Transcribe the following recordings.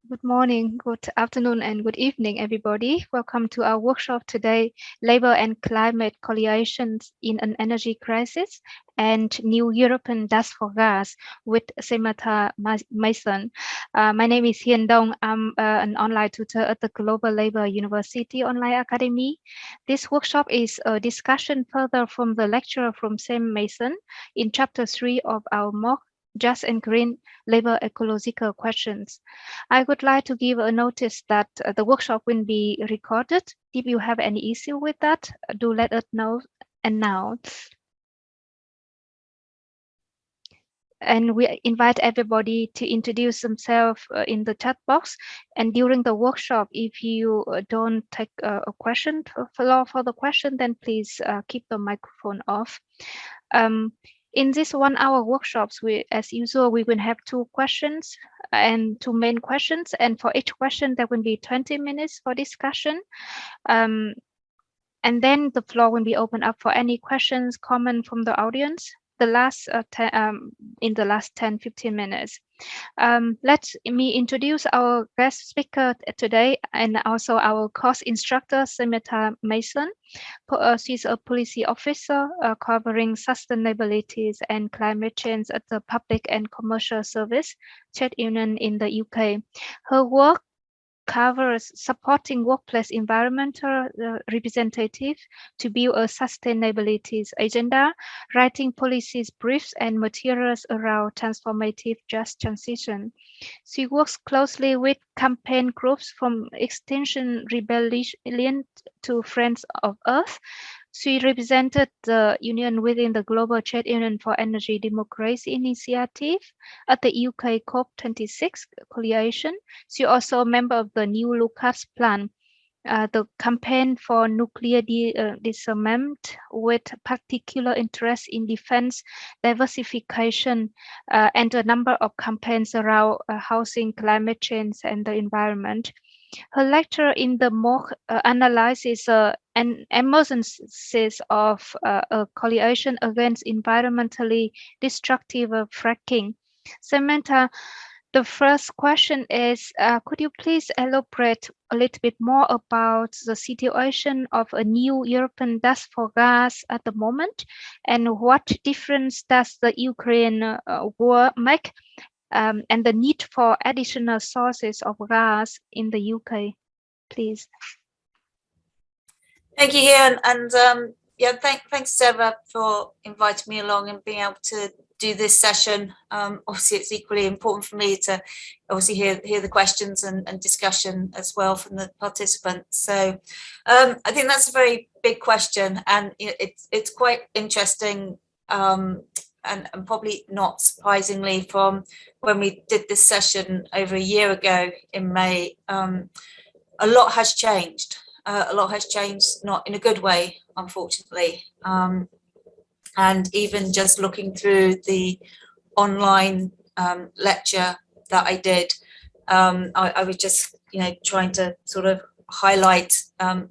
Good morning, good afternoon, and good evening, everybody. Welcome to our workshop today, Labor and Climate Coalitions in an Energy Crisis and New European Dust for Gas with Samantha Mason. My name is Hiền Dong. I'm an online tutor at the Global Labor University Online Academy. This workshop is a discussion further from the lecture from Sam Mason in chapter 3 of our MOOC, Just and Green Labor Ecological Questions. I would like to give a notice that the workshop will be recorded. If you have any issue with that, do let us know. And now, and we invite everybody to introduce themselves in the chat box. And during the workshop, if you don't take a question for the question, then please keep the microphone off. In this 1 hour workshops, as usual, we will have 2 questions and 2 main questions. And for each question, there will be 20 minutes for discussion. And then the floor will be opened up for any questions, comments from the audience. In the last 10-15 minutes. Let me introduce our guest speaker today and also our course instructor, Samantha Mason. She's a policy officer covering sustainability and climate change at the Public and Commercial Service Trade Union in the UK. Her work covers supporting workplace environmental representative to build a sustainability agenda, writing policies briefs and materials around transformative just transition. She works closely with campaign groups from Extinction Rebellion to Friends of Earth. She represented the union within the Global Trade Union for Energy Democracy Initiative at the UK COP26 coalition. She also a member of the New Lookups Plan, the campaign for nuclear disarmament with particular interest in defense, diversification, and a number of campaigns around housing, climate change, and the environment. Her lecture in the MOOC analyzes an emergence of a coalition against environmentally destructive fracking. Samantha, the first question is, could you please elaborate a little bit more about the situation of a new European dust for gas at the moment, and what difference does the Ukraine war make, and the need for additional sources of gas in the UK, please? Thank you, Ian, and yeah, thanks Sarah for inviting me along and being able to do this session. Obviously, it's equally important for me to obviously hear the questions and discussion as well from the participants. So I think that's a very big question, and it's quite interesting. And probably not surprisingly, from when we did this session over a year ago in May, a lot has changed. A lot has changed, not in a good way, unfortunately. And even just looking through the online lecture that I did, I was just, trying to sort of highlight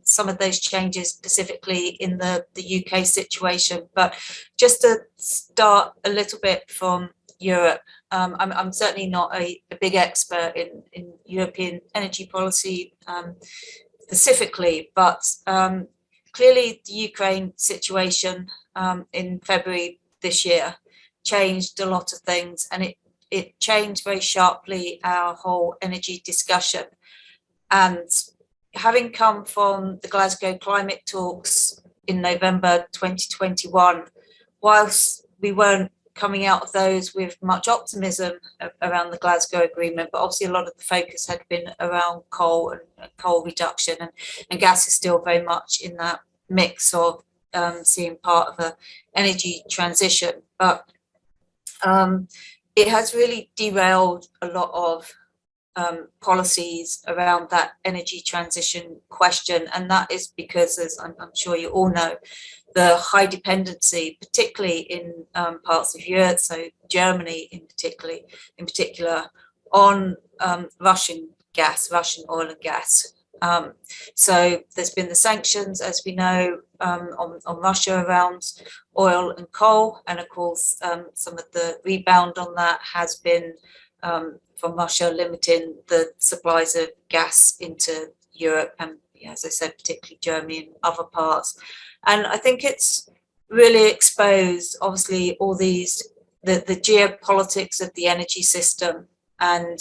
some of those changes specifically in the UK situation. But just to start a little bit from Europe, I'm certainly not a big expert in European energy policy specifically, but clearly the Ukraine situation in February this year changed a lot of things, and it changed very sharply our whole energy discussion. And having come from the Glasgow climate talks in November 2021, whilst we weren't coming out of those with much optimism around the Glasgow Agreement, but obviously a lot of the focus had been around coal and coal reduction, and gas is still very much in that mix of seeing part of an energy transition. But it has really derailed a lot of policies around that energy transition question, and that is because, as I'm sure you all know, the high dependency, particularly in parts of Europe, so Germany in particular, on Russian oil and gas. So there's been the sanctions, as we know, on Russia around oil and coal, and of course some of the rebound on that has been from Russia, limiting the supplies of gas into Europe and, as I said, particularly Germany and other parts. And I think it's really exposed, obviously, all these, the geopolitics of the energy system and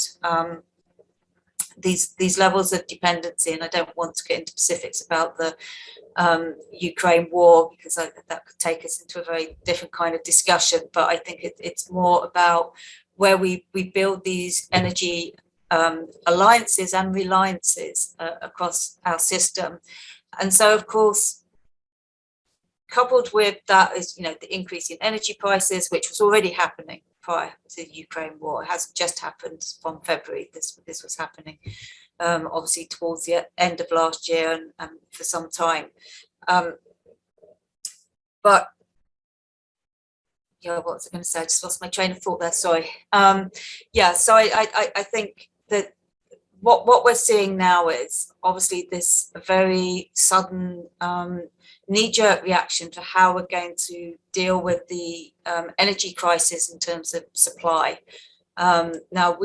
these levels of dependency. And I don't want to get into specifics about the Ukraine war, because that could take us into a very different kind of discussion. But I think it's more about where we build these energy alliances and reliances across our system. And so, of course, coupled with that is, the increase in energy prices, which was already happening prior to the Ukraine war. It hasn't just happened from February. This was happening obviously towards the end of last year and for some time. But what was I going to say? I just lost my train of thought there. Sorry. So I think that what we're seeing now is obviously this very sudden knee-jerk reaction to how we're going to deal with the energy crisis in terms of supply. Now,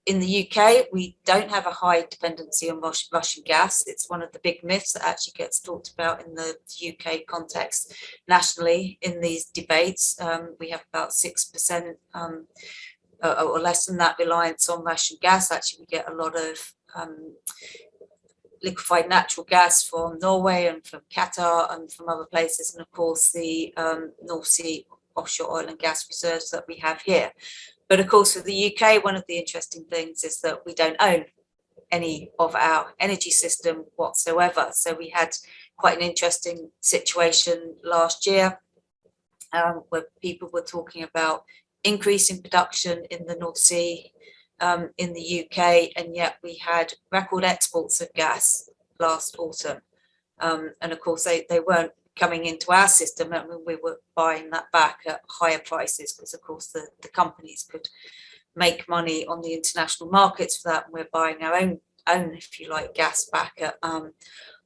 in the UK, we don't have a high dependency on Russian gas. It's one of the big myths that actually gets talked about in the UK context nationally in these debates. We have about 6% or less than that reliance on Russian gas. Actually, we get a lot of liquefied natural gas from Norway and from Qatar and from other places, and of course the North Sea offshore oil and gas reserves that we have here. But of course, for the UK, one of the interesting things is that we don't own any of our energy system whatsoever. So we had quite an interesting situation last year where people were talking about increasing production in the North Sea in the UK, and yet we had record exports of gas last autumn. And of course, they weren't coming into our system. I mean, we were buying that back at higher prices because, of course, the companies could make money on the international markets for that. And we're buying our own, if you like, gas back at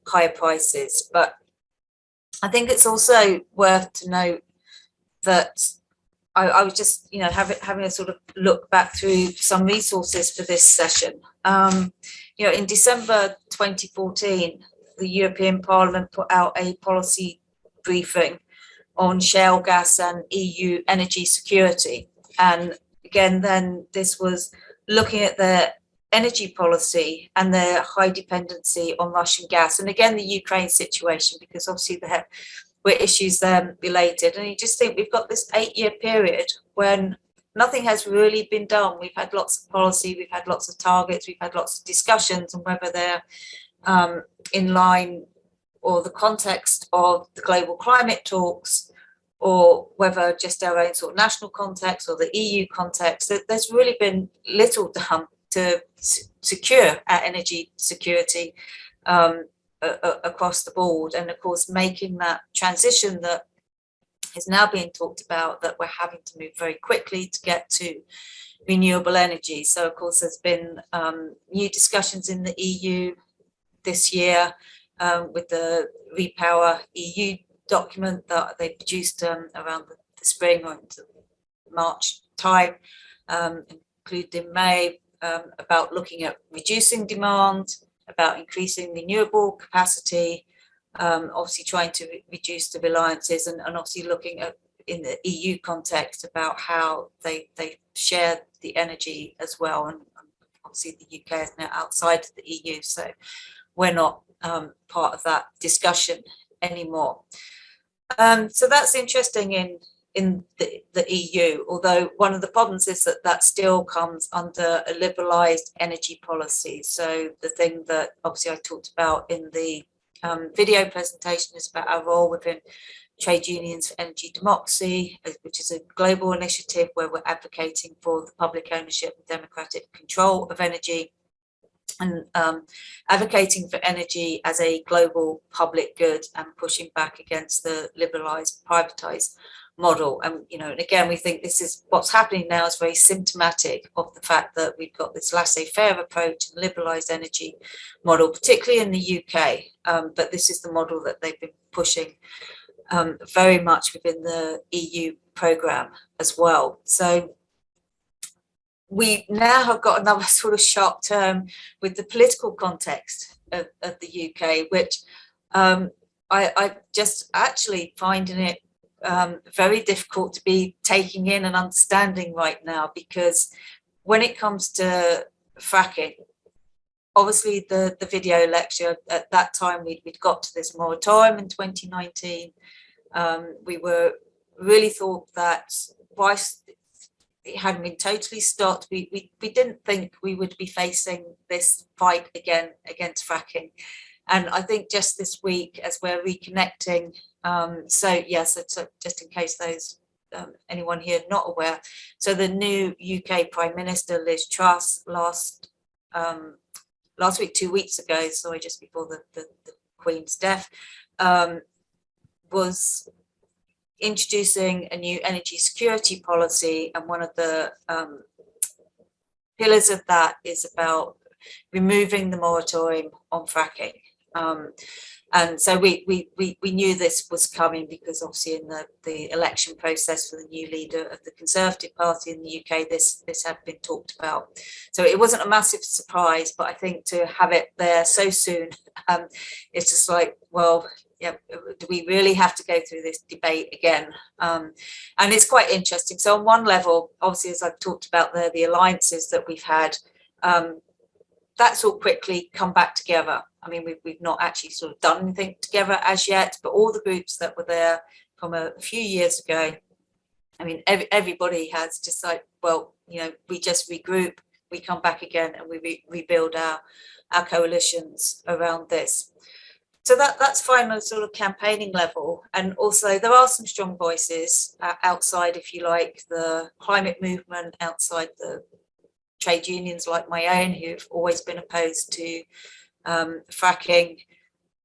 higher prices. But I think it's also worth to note that I was just, having a sort of look back through some resources for this session. In December 2014, the European Parliament put out a policy briefing on shale gas and EU energy security. And again, then this was looking at their energy policy and their high dependency on Russian gas. And again, the Ukraine situation, because obviously there were issues there related. And you just think we've got this 8-year period when nothing has really been done. We've had lots of policy, we've had lots of targets, we've had lots of discussions on whether they're in line or the context of the global climate talks, or whether just our own sort of national context or the EU context. There's really been little done to secure our energy security across the board. And of course, making that transition that is now being talked about, that we're having to move very quickly to get to renewable energy. So of course, there's been new discussions in the EU this year with the Repower EU document that they produced around the spring or into March time, included in May, about looking at reducing demand, about increasing renewable capacity, obviously trying to reduce the reliances, and obviously looking at, in the EU context, about how they share the energy as well. And obviously the UK is now outside of the EU, so we're not part of that discussion anymore. So that's interesting in the EU, although one of the problems is that still comes under a liberalised energy policy. So the thing that obviously I talked about in the video presentation is about our role within Trade Unions for Energy Democracy, which is a global initiative where we're advocating for the public ownership and democratic control of energy, and advocating for energy as a global public good and pushing back against the liberalised, privatised model. And and again, we think this is what's happening now is very symptomatic of the fact that we've got this laissez-faire approach and liberalised energy model, particularly in the UK. But this is the model that they've been pushing very much within the EU programme as well. So we now have got another sort of sharp turn with the political context of the UK, which I just actually finding it very difficult to be taking in and understanding right now, because when it comes to fracking, obviously the video lecture at that time, we'd got to this moratorium in 2019. We were really thought that whilst it hadn't been totally stopped, we didn't think we would be facing this fight again against fracking. And I think just this week, as we're reconnecting, so yes, so just in case those anyone here not aware, so the new UK Prime Minister Liz Truss last week, 2 weeks ago, sorry, just before the Queen's death, was introducing a new energy security policy, and one of the pillars of that is about removing the moratorium on fracking. And so we knew this was coming, because obviously in the election process for the new leader of the Conservative Party in the UK, this had been talked about. So it wasn't a massive surprise, but I think to have it there so soon, it's just like, well, yeah, do we really have to go through this debate again? And it's quite interesting. So on one level, obviously, as I've talked about there, the alliances that we've had, that's all quickly come back together. I mean, we've not actually sort of done anything together as yet, but all the groups that were there from a few years ago, I mean, everybody has decided, well, you know, we just regroup, we come back again, and we rebuild our coalitions around this. So that's fine on a sort of campaigning level. And also there are some strong voices outside, if you like, the climate movement, outside the trade unions like my own, who've always been opposed to fracking,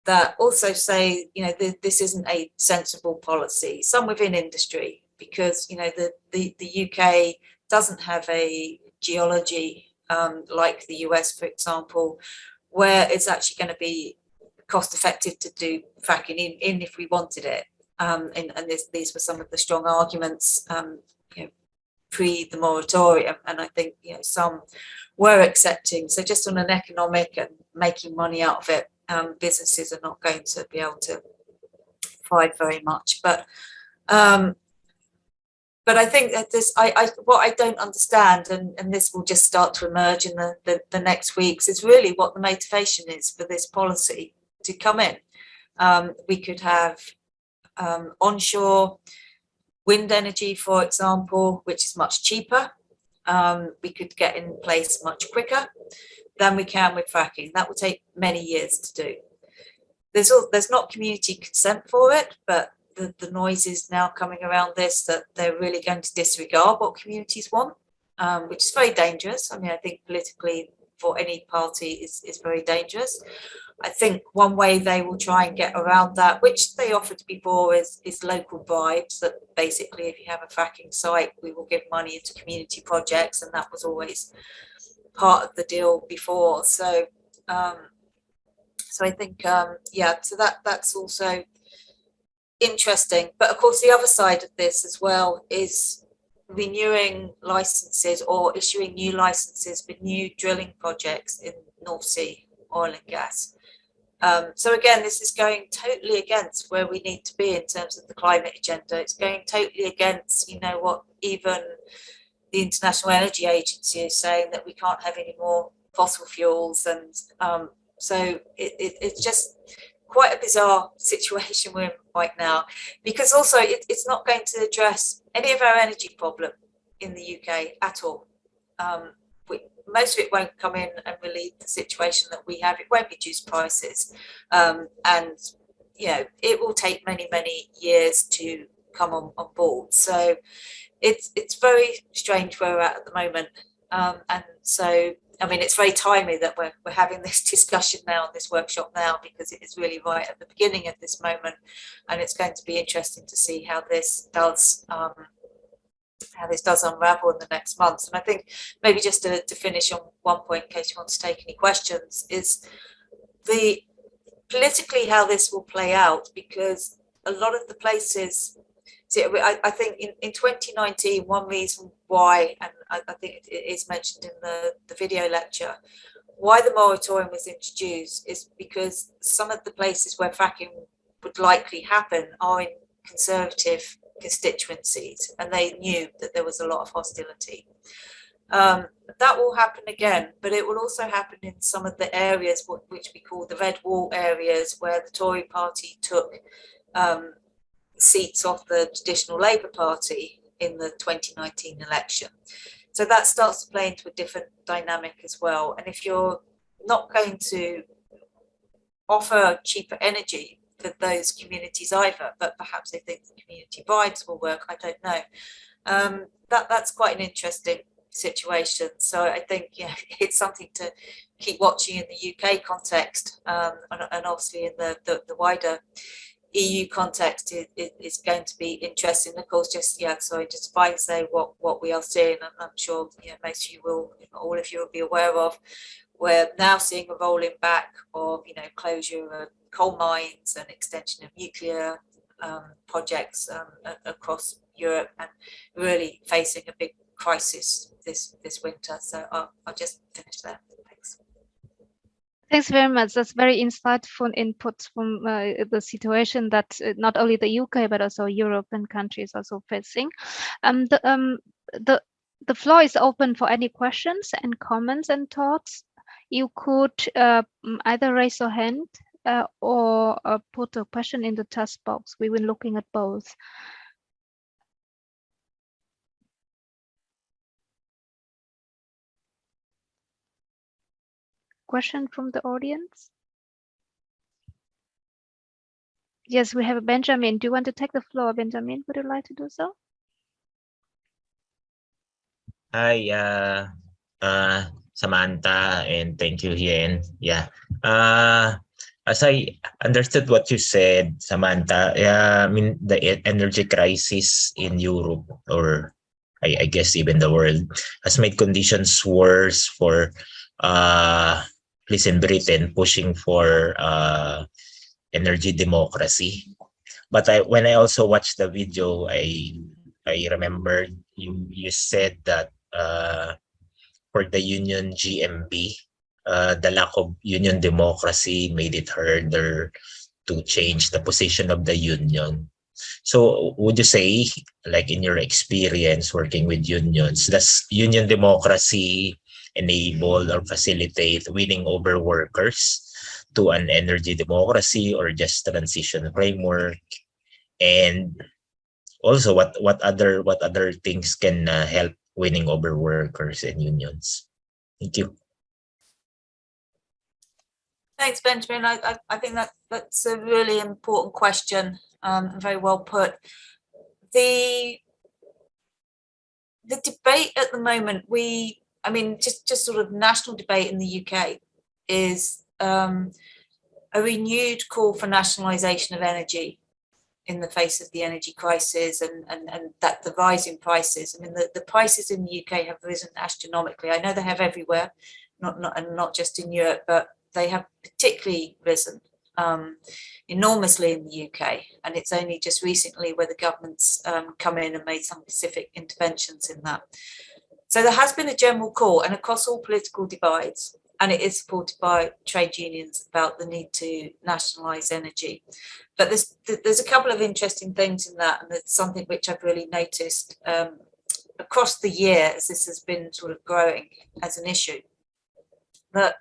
that also say, you know, this isn't a sensible policy. Some within industry, because, you know, the UK doesn't have a geology like the US, for example, where it's actually going to be cost effective to do fracking in if we wanted it. And these were some of the strong arguments, you know, pre the moratorium, and I think, you know, some were accepting. So just on an economic and making money out of it, businesses are not going to be able to thrive very much. But I think that this, what I don't understand, and this will just start to emerge in the next weeks, is really what the motivation is for this policy to come in. We could have onshore wind energy, for example, which is much cheaper. We could get in place much quicker than we can with fracking. That will take many years to do. There's not community consent for it, but the noise is now coming around this, that they're really going to disregard what communities want, which is very dangerous. I mean, I think politically for any party is very dangerous. I think one way they will try and get around that, which they offered before, is local bribes, that basically if you have a fracking site, we will give money into community projects, and that was always part of the deal before. So so I think, yeah, so that's also interesting. But of course, the other side of this as well is renewing licenses or issuing new licenses for new drilling projects in North Sea oil and gas. So again, this is going totally against where we need to be in terms of the climate agenda. It's going totally against, you know, what even the International Energy Agency is saying, that we can't have any more fossil fuels. And so it's just quite a bizarre situation we're in right now, because also it's not going to address any of our energy problem in the UK at all. Most of it won't come in and relieve the situation that we have. It won't reduce prices, and you know, it will take many years to come on board. So it's very strange where we're at the moment, and so I mean, it's very timely that we're having this discussion now, this workshop now, because it is really right at the beginning of this moment, and it's going to be interesting to see how this does unravel in the next months. And I think maybe just to finish on one point, in case you want to take any questions, is the politically how this will play out, because a lot of the places, So I think in 2019, one reason why, and I think it is mentioned in the video lecture, why the moratorium was introduced is because some of the places where fracking would likely happen are in conservative constituencies, and they knew that there was a lot of hostility. That will happen again, but it will also happen in some of the areas which we call the red wall areas, where the Tory party took seats off the traditional Labour Party in the 2019 election. So that starts to play into a different dynamic as well. And if you're not going to offer cheaper energy for those communities either, but perhaps they think the community bribes will work, I don't know. That's quite an interesting situation. So I think, yeah, it's something to keep watching in the UK context, and obviously in the wider EU context is going to be interesting. Of course, just to say what we are seeing, and I'm sure most of you will, if not all of you, will be aware of. We're now seeing a rolling back of closure of coal mines and extension of nuclear projects across Europe, and really facing a big crisis this winter. So I'll just finish there. Thanks. Thanks very much. That's very insightful input from the situation that not only the UK but also European countries also facing. The floor is open for any questions and comments and thoughts. You could either raise your hand or put a question in the task box. We were looking at both. Question from the audience? Yes, we have Benjamin. Do you want to take the floor, Benjamin? Would you like to do so? Hi, Samantha, and thank you, Hien. Yeah. As I understood what you said, Samantha, I mean, the energy crisis in Europe, or I guess even the world, has made conditions worse for, at least in Britain, pushing for energy democracy. But when I also watched the video, I remember you said that for the union GMB, the lack of union democracy made it harder to change the position of the union. So would you say, like in your experience working with unions, does union democracy enable or facilitate winning over workers to an energy democracy, or just transition framework? And also, what other things can help winning over workers and unions? Thank you. Thanks, Benjamin. I think that's a really important question, and very well put. The debate at the moment, just sort of national debate in the UK is a renewed call for nationalisation of energy in the face of the energy crisis and that the rising prices. I mean, the prices in the UK have risen astronomically. I know they have everywhere, not just in Europe, but they have particularly risen enormously in the UK. And it's only just recently where the government's come in and made some specific interventions in that. So there has been a general call, and across all political divides, and it is supported by trade unions, about the need to nationalise energy. But there's a couple of interesting things in that, and it's something which I've really noticed across the year as this has been sort of growing as an issue, that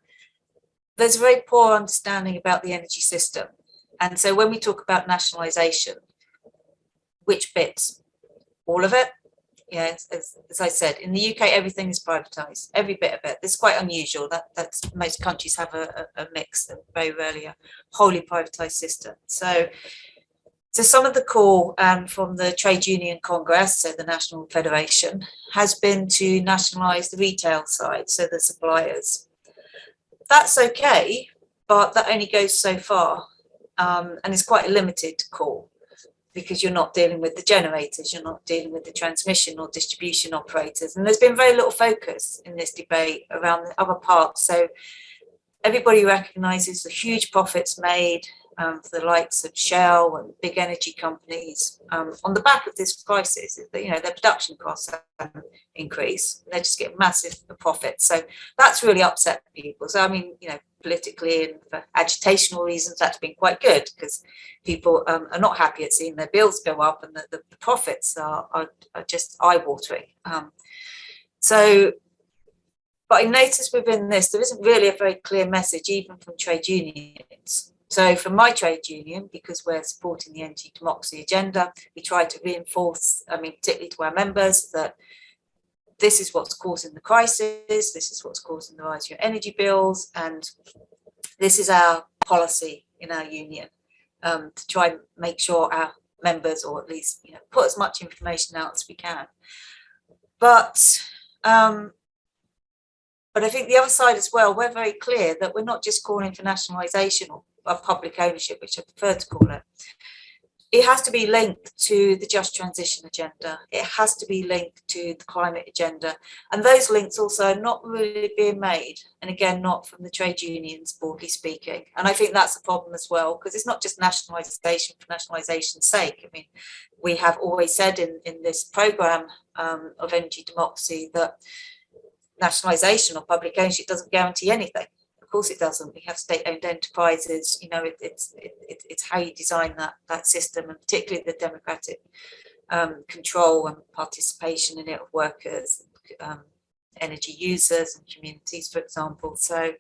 there's a very poor understanding about the energy system. And so when we talk about nationalisation, which bits? All of it? Yeah, as I said, in the UK, everything is privatised, every bit of it. It's quite unusual. That's most countries have a mix, and very rarely a wholly privatised system. So some of the call from the Trade Union Congress, so the National Federation, has been to nationalise the retail side, so the suppliers. That's okay, but that only goes so far, and it's quite a limited call, because you're not dealing with the generators, you're not dealing with the transmission or distribution operators. And there's been very little focus in this debate around the other parts. So everybody recognises the huge profits made for the likes of Shell and big energy companies on the back of this crisis is that, their production costs haven't increased. They're just getting massive profits. So that's really upset people. So, I mean, politically and for agitational reasons, that's been quite good because people are not happy at seeing their bills go up and the profits are just eye-watering. But I noticed within this, there isn't really a very clear message, even from trade unions. So from my trade union, because we're supporting the energy democracy agenda, we try to reinforce, particularly to our members, that this is what's causing the crisis, this is what's causing the rise in your energy bills, and this is our policy in our union, to try and make sure our members, or at least put as much information out as we can. But I think the other side as well, we're very clear that we're not just calling for nationalisation or public ownership, which I prefer to call it. It has to be linked to the just transition agenda. It has to be linked to the climate agenda. And those links also are not really being made. And again, not from the trade unions, broadly speaking. And I think that's a problem as well, because it's not just nationalisation for nationalisation's sake. I mean, we have always said in this programme of energy democracy that nationalisation or public ownership doesn't guarantee anything. Of course it doesn't. We have state-owned enterprises. It's how you design that system, and particularly the democratic control and participation in it of workers, energy users and communities, for example. So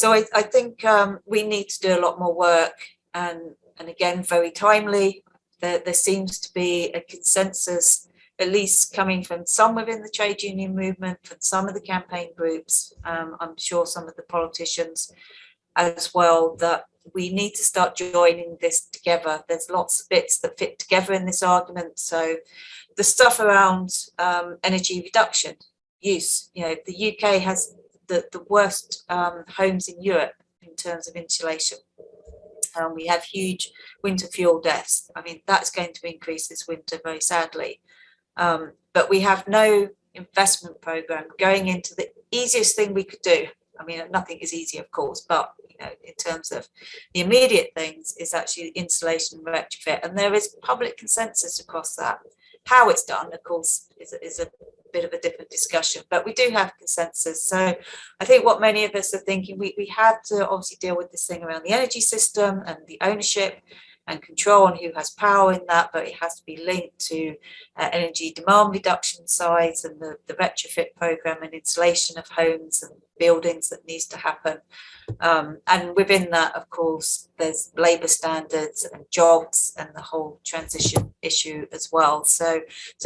I think we need to do a lot more work, and again, very timely. There seems to be a consensus, at least coming from some within the trade union movement, from some of the campaign groups, I'm sure some of the politicians as well, that we need to start joining this together. There's lots of bits that fit together in this argument. So the stuff around energy reduction use, the UK has the worst homes in Europe in terms of insulation. We have huge winter fuel deaths. I mean, that's going to increase this winter very sadly. But we have no investment program going into the easiest thing we could do. I mean, nothing is easy, of course, but in terms of the immediate things is actually insulation and retrofit, and there is public consensus across that. How it's done, of course, is a bit of a different discussion, but we do have consensus. So I think what many of us are thinking, we have to obviously deal with this thing around the energy system and the ownership and control on who has power in that, but it has to be linked to energy demand reduction sides and the retrofit program and insulation of homes and buildings that needs to happen. And within that, of course, there's labour standards and jobs and the whole transition issue as well. So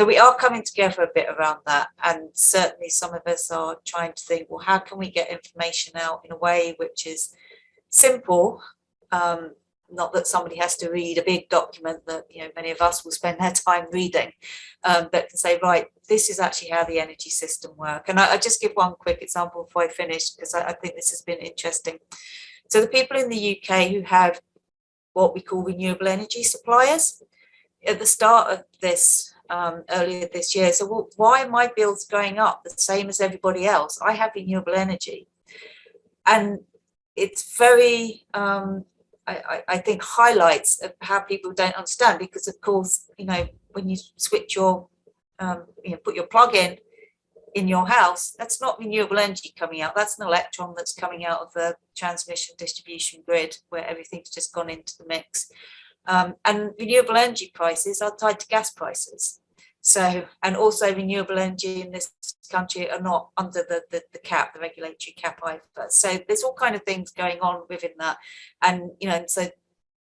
we are coming together a bit around that. And certainly some of us are trying to think, well, how can we get information out in a way which is simple, not that somebody has to read a big document that many of us will spend their time reading, but can say, right, this is actually how the energy system works. And I just give one quick example before I finish, because I think this has been interesting. So the people in the UK who have what we call renewable energy suppliers, at the start of this, earlier this year, so well, why are my bills going up the same as everybody else? I have renewable energy. And it's very... I think highlights of how people don't understand, because of course, when you switch your, put your plug in your house, that's not renewable energy coming out. That's an electron that's coming out of the transmission distribution grid where everything's just gone into the mix. And renewable energy prices are tied to gas prices. So, and also renewable energy in this country are not under the cap, the regulatory cap either. So there's all kind of things going on within that. And, so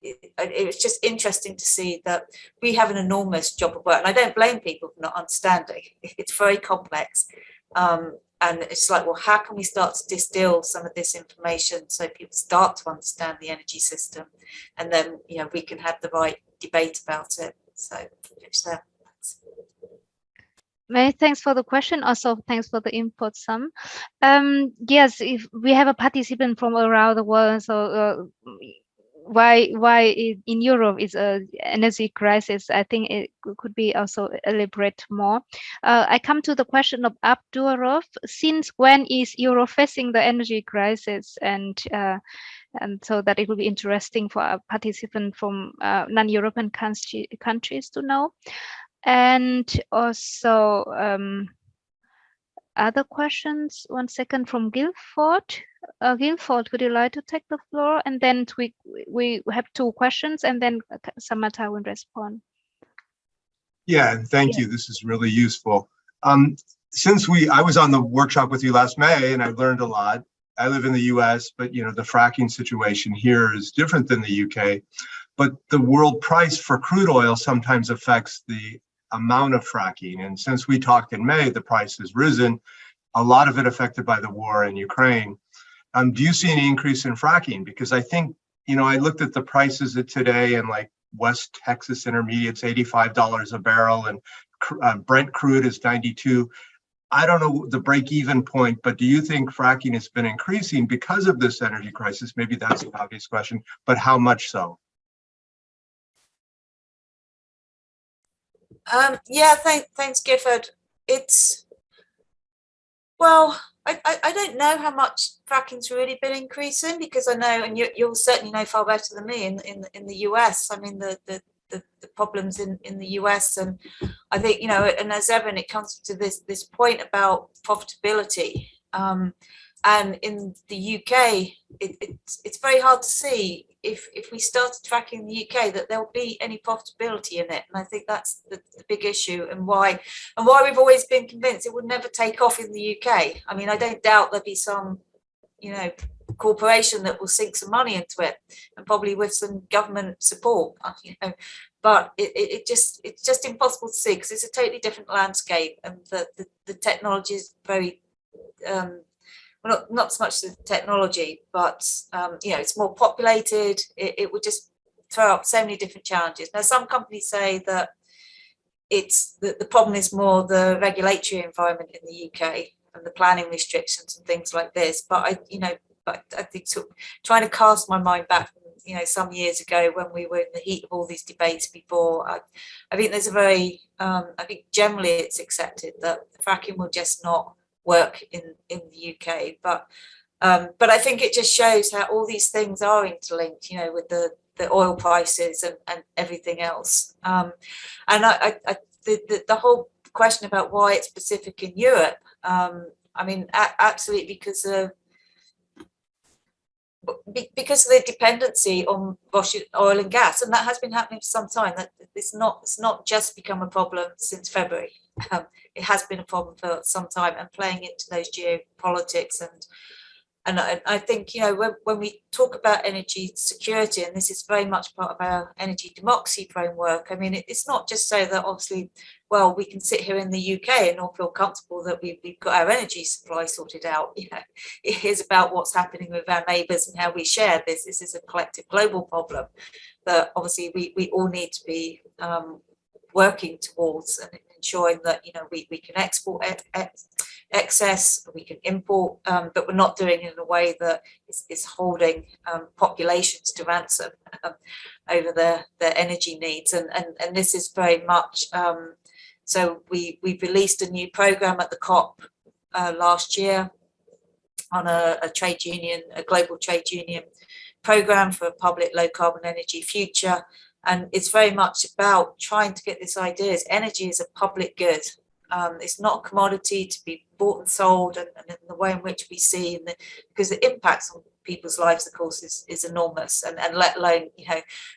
it was just interesting to see that we have an enormous job of work. And I don't blame people for not understanding. It's very complex. And it's like, well, how can we start to distill some of this information so people start to understand the energy system? And then, we can have the right debate about it. So it's there. Many thanks for the question. Also, thanks for the input, Sam. Yes, if we have a participant from around the world, so why in Europe is a energy crisis? I think it could be also elaborate more. I come to the question of Abdurov. Since when is Europe facing the energy crisis, and and so that it will be interesting for a participant from non-European countries to know. And also other questions, one second, from Guilford. Guilford, would you like to take the floor? And then we have 2 questions, and then Samantha will respond. Yeah, thank you. This is really useful. Since I was on the workshop with you last May, and I learned a lot. I live in the US, but the fracking situation here is different than the UK. But the world price for crude oil sometimes affects the amount of fracking. And since we talked in May, the price has risen, a lot of it affected by the war in Ukraine. Do you see any increase in fracking? Because I think, I looked at the prices of today, and like West Texas Intermediate's $85 a barrel, and Brent crude is 92. I don't know the break-even point, but do you think fracking has been increasing because of this energy crisis? Maybe that's an obvious question, but how much so? Yeah, thanks, Gifford. Well, I don't know how much fracking's really been increasing, because I know, and you'll certainly know far better than me, in the US. I mean, the problems in the US, and I think, and as ever, it comes to this point about profitability. And in the UK, it's very hard to see if we started fracking in the UK that there'll be any profitability in it. And I think that's the big issue, and why we've always been convinced it would never take off in the UK. I mean, I don't doubt there'll be some, corporation that will sink some money into it, and probably with some government support, but it's just impossible to see, because it's a totally different landscape, and the technology is very well, not so much the technology, but it's more populated. It would just throw up so many different challenges. Now, some companies say that the problem is more the regulatory environment in the UK and the planning restrictions and things like this. But I think, sort of trying to cast my mind back, some years ago when we were in the heat of all these debates before, I think there's I think generally it's accepted that fracking will just not work in the UK, but I think it just shows how all these things are interlinked, with the oil prices and everything else. And the whole question about why it's specific in Europe, I mean, absolutely because of the dependency on Russian oil and gas, and that has been happening for some time. That it's not just become a problem since February. It has been a problem for some time, and playing into those geopolitics, and I think, when we talk about energy security, and this is very much part of our energy democracy framework, I mean, it's not just so that obviously, well, we can sit here in the UK and all feel comfortable that we've got our energy supply sorted out. It is about what's happening with our neighbours and how we share this. This is a collective global problem that obviously we all need to be working towards, and ensuring that we can export excess, we can import, but we're not doing it in a way that is holding populations to ransom over their energy needs, and this is very much so we released a new program at the COP last year on a global trade union program for a public low carbon energy future. And it's very much about trying to get this idea is energy is a public good. It's not a commodity to be bought and sold, and in the way in which we see, because the impacts on people's lives, of course, is enormous, and let alone,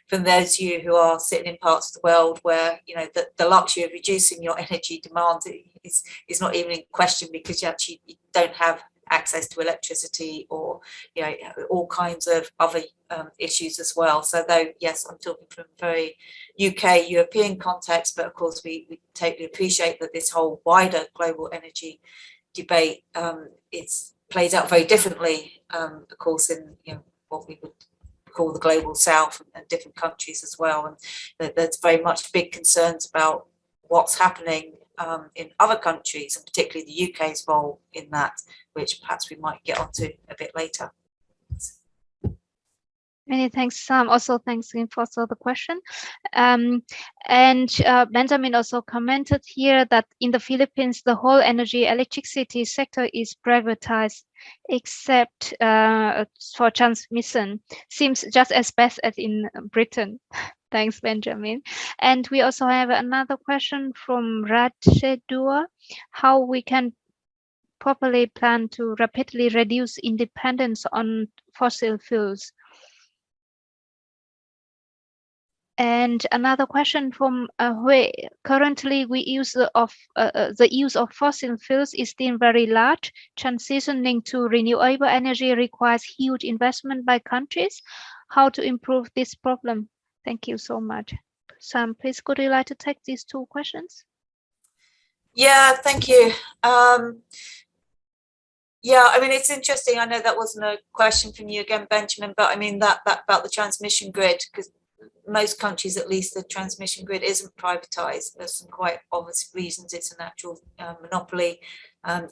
from those of you who are sitting in parts of the world where, the luxury of reducing your energy demand is not even in question, because you don't have access to electricity, or all kinds of other issues as well. So though, yes, I'm talking from a very UK European context, but of course we totally appreciate that this whole wider global energy debate plays out very differently, of course, in what we would call the global south, and different countries as well, and there's very much big concerns about what's happening in other countries, and particularly the UK's role in that, which perhaps we might get onto a bit later. Many thanks, Sam. Also, thanks again for the question. And Benjamin also commented here that in the Philippines, the whole energy electricity sector is privatized, except for transmission. Seems just as bad as in Britain. Thanks, Benjamin. And we also have another question from Rajadua, how we can properly plan to rapidly reduce dependence on fossil fuels. And another question from Hui. Currently, we use the use of fossil fuels is still very large. Transitioning to renewable energy requires huge investment by countries. How to improve this problem? Thank you so much. Sam, please could you like to take these two questions? Yeah, thank you. Yeah, I mean, it's interesting. I know that wasn't a question from you again, Benjamin, but I mean that about the transmission grid, because most countries, at least, the transmission grid isn't privatized. There's some quite obvious reasons. It's a natural monopoly.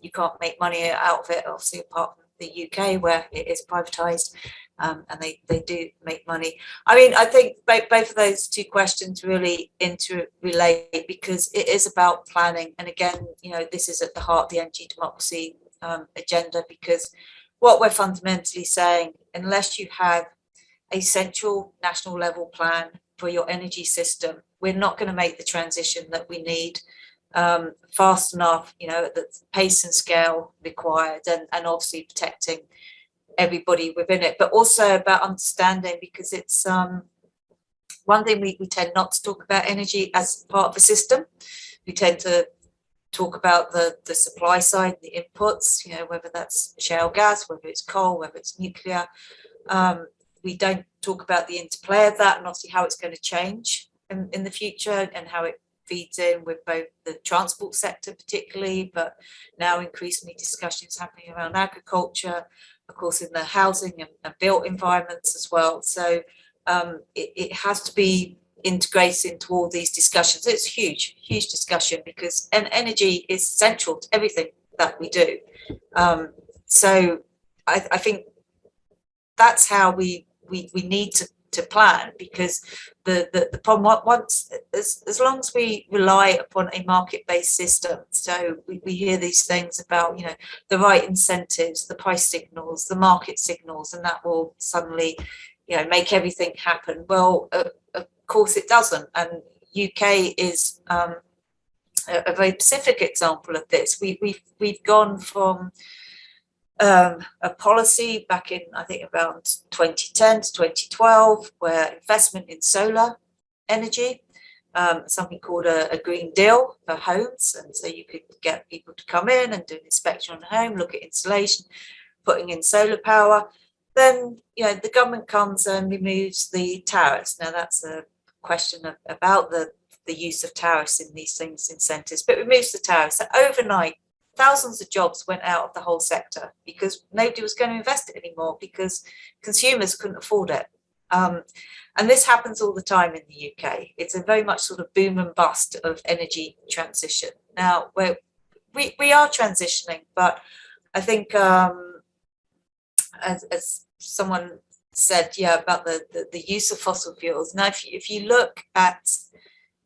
You can't make money out of it, obviously, apart from the UK, where it is privatized, and they do make money. I mean, I think both of those two questions really interrelate, because it is about planning. And again, you know, this is at the heart of the energy democracy agenda, because what we're fundamentally saying, unless you have a central national level plan for your energy system, we're not going to make the transition that we need fast enough, you know, at the pace and scale required, and obviously protecting everybody within it, but also about understanding, because it's one thing we tend not to talk about energy as part of a system. We tend to talk about the supply side, the inputs, you know, whether that's shale gas, whether it's coal, whether it's nuclear. We don't talk about the interplay of that, and obviously how it's going to change in the future, and how it feeds in with both the transport sector particularly, but now increasingly discussions happening around agriculture, of course, in the housing and built environments as well. So it has to be integrated into all these discussions. It's huge discussion, because energy is central to everything that we do. So I think that's how we need to plan, because the problem, once as long as we rely upon a market-based system, so we hear these things about, you know, the right incentives, the price signals, the market signals, and that will suddenly, you know, make everything happen. Well, of course it doesn't, and UK is a very specific example of this. We've gone from a policy back in, I think, around 2010 to 2012, where investment in solar energy, something called a Green Deal for homes, and so you could get people to come in and do an inspection on the home, look at insulation, putting in solar power. Then, you know, the government comes and removes the tariffs. Now that's a question about the use of tariffs in these things, incentives, but removes the tariffs. So overnight, thousands of jobs went out of the whole sector, because nobody was going to invest it anymore, because consumers couldn't afford it. And this happens all the time in the UK. It's a very much sort of boom and bust of energy transition. Now, we are transitioning, but I think as someone said, yeah, about the use of fossil fuels. Now, if you look at,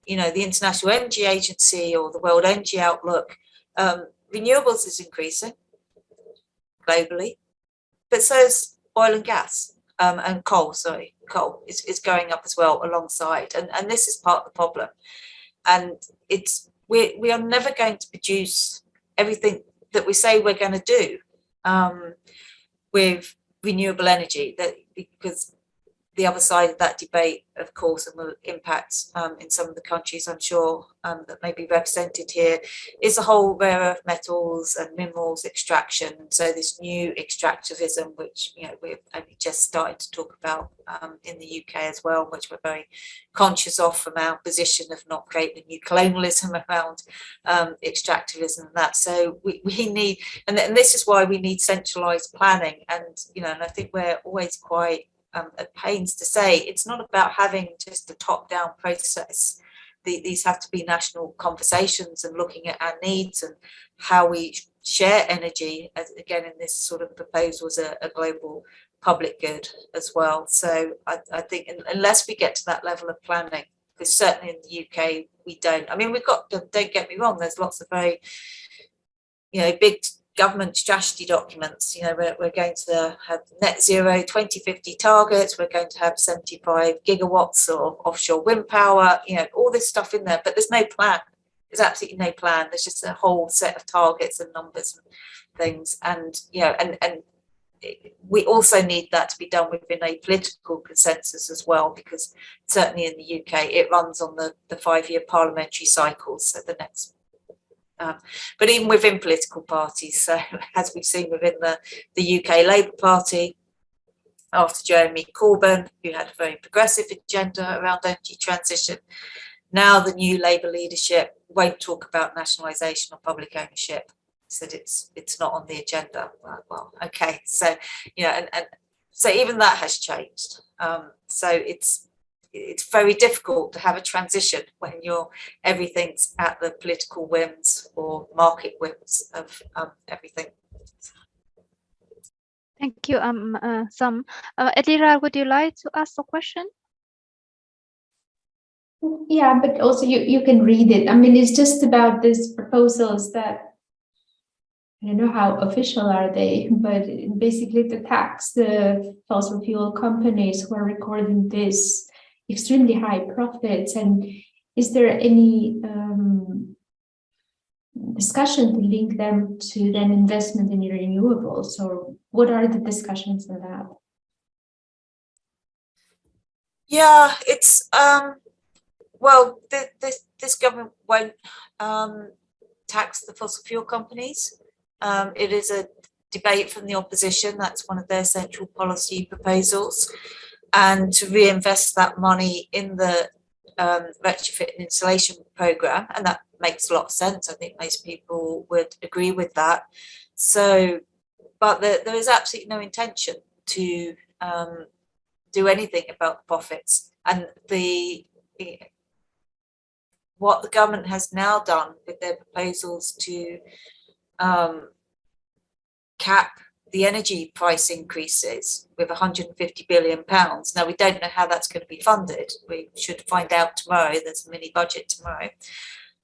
you know, the International Energy Agency or the World Energy Outlook, renewables is increasing globally, but so is oil and gas, and coal is going up as well alongside, and this is part of the problem. And we are never going to produce everything that we say we're going to do with renewable energy, that because the other side of that debate, of course, and will impact in some of the countries, I'm sure, that may be represented here, is the whole rare earth metals and minerals extraction. And so this new extractivism, which, you know, we're only just starting to talk about in the UK as well, which we're very conscious of from our position of not creating a new colonialism around extractivism and that. So we need, and this is why we need centralised planning. And, you know, and I think we're always quite at pains to say it's not about having just a top-down process. These have to be national conversations and looking at our needs and how we share energy, as again in this sort of proposal, as a global public good as well. So I think unless we get to that level of planning, because certainly in the UK we don't. I mean, we've got, don't get me wrong, there's lots of very, you know, big government strategy documents. You know, we're going to have net zero 2050 targets, we're going to have 75 gigawatts of offshore wind power, you know, all this stuff in there, but there's no plan. There's absolutely no plan. There's just a whole set of targets and numbers and things. And, you know, and we also need that to be done within a political consensus as well, because certainly in the UK, it runs on the 5-year parliamentary cycles. So the next, but even within political parties, so as we've seen within the UK Labour Party, after Jeremy Corbyn, who had a very progressive agenda around energy transition, now the new Labour leadership won't talk about nationalisation or public ownership. Said it's not on the agenda. Well, okay, so you know, and so even that has changed. So it's very difficult to have a transition when everything's at the political whims or market whims of everything. Thank you, Sam. Edira, would you like to ask a question? Yeah, but also you can read it. I mean, it's just about these proposals that, I don't know how official are they, but basically to tax the fossil fuel companies who are recording this extremely high profits. And is there any discussion to link them to then investment in renewables, or what are the discussions on that? Yeah, it's well, this government won't tax the fossil fuel companies. It is a debate from the opposition. That's one of their central policy proposals, and to reinvest that money in the retrofit and installation programme, and that makes a lot of sense. I think most people would agree with that. So, but there is absolutely no intention to do anything about the profits. And what the government has now done with their proposals to cap the energy price increases with £150 billion. Now, we don't know how that's going to be funded. We should find out tomorrow. There's a mini budget tomorrow.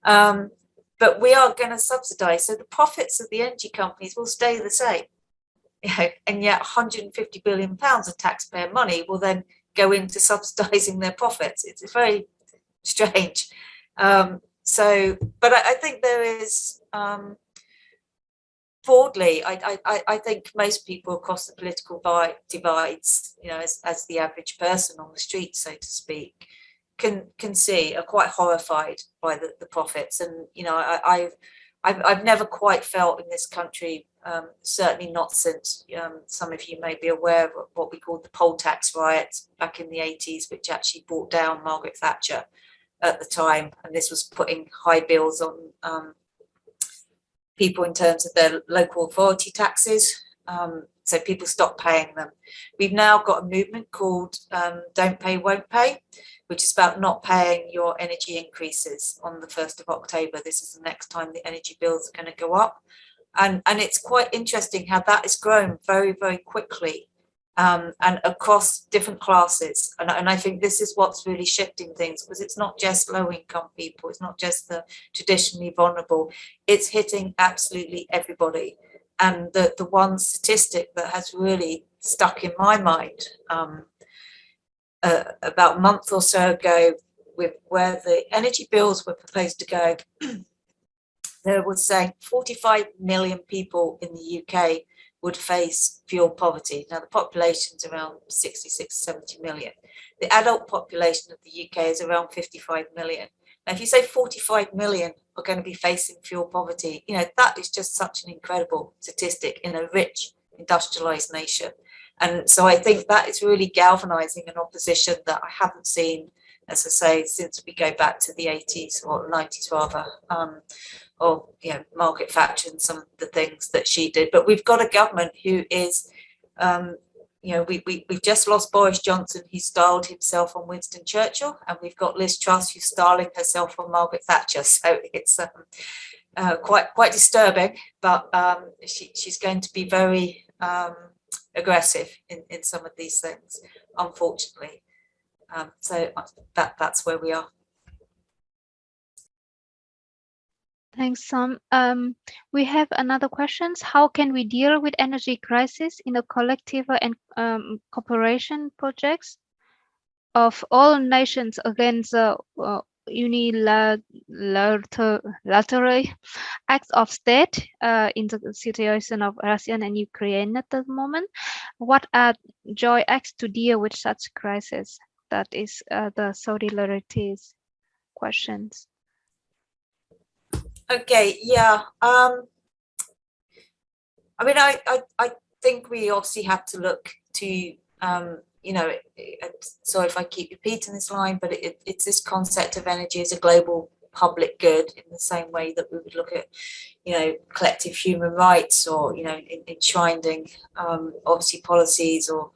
But we are going to subsidise. So the profits of the energy companies will stay the same. You know, and yet £150 billion of taxpayer money will then go into subsidising their profits. It's very strange. So, but I think there is, broadly, I think most people across the political divides, you know, as the average person on the street, so to speak, can see, are quite horrified by the profits. And, you know, I've never quite felt in this country, certainly not since some of you may be aware of what we called the poll tax riots back in the 80s, which actually brought down Margaret Thatcher at the time. And this was putting high bills on people in terms of their local authority taxes. So people stopped paying them. We've now got a movement called Don't Pay, Won't Pay, which is about not paying your energy increases on the 1st of October. This is the next time the energy bills are going to go up. And it's quite interesting how that has grown very, very quickly and across different classes. And I think this is what's really shifting things, because it's not just low income people, it's not just the traditionally vulnerable, it's hitting absolutely everybody. And the one statistic that has really stuck in my mind about a month or so ago, with where the energy bills were proposed to go, there was saying 45 million people in the UK would face fuel poverty. Now the population's around 66, 70 million. The adult population of the UK is around 55 million. Now if you say 45 million are going to be facing fuel poverty, you know, that is just such an incredible statistic in a rich industrialized nation. And so I think that is really galvanizing an opposition that I haven't seen, as I say, since we go back to the 80s or 90s rather, or, you know, Margaret Thatcher and some of the things that she did. But we've got a government who is, you know, we've just lost Boris Johnson, who styled himself on Winston Churchill, and we've got Liz Truss, who's styling herself on Margaret Thatcher. So it's quite disturbing, but she's going to be very aggressive in some of these things, unfortunately. So that's where we are. Thanks, Sam. We have another question. How can we deal with energy crisis in a collective and cooperation projects of all nations against unilateral acts of state in the situation of Russia and Ukraine at the moment? What are joint acts to deal with such crisis? That is the solidarities questions. Okay, yeah. I mean, I think we obviously have to look to, you know, sorry if I keep repeating this line, but it's this concept of energy as a global public good in the same way that we would look at, you know, collective human rights or, you know, enshrining obviously policies or